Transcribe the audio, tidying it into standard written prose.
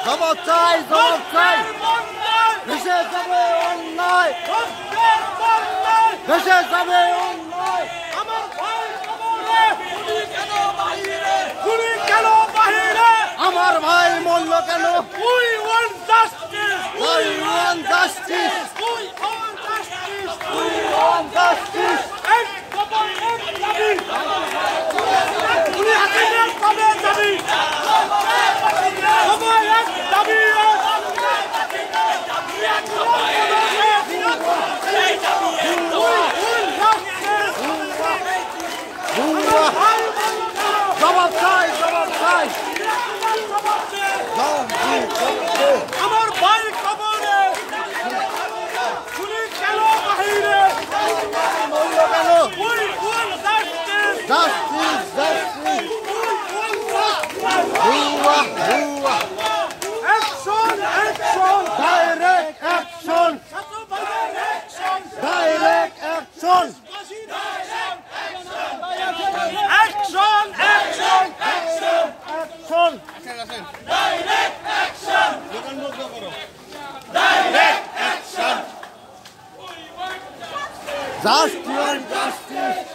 জবাব চাই, জবাব চাই। ভেসে যাবে অন্যায়, ভেসে যাবে অন্যায়। আমার ভাই কবরে গুলি কেন বাহিরে, গুলি কেন বাহিরে? আমার ভাই মরল কেন? We want justice, We want justice, we want justice, we want justice. এক কবর এক দাবি, গুলি হাসিনার কবে দাবি, সবাই এক দাবি, জবাব চাই, জবাব চাই। আমার ভাই কবরে গুলি কেন বাহিরে? মরল কেন? We want justice, Justice, justice. we want justice. হুয়া, হুয়া। Action, action, Direct action, ছাত্র ভাইদের action, direct action. action, action, action, Action. direct action, direct action. Just want justice.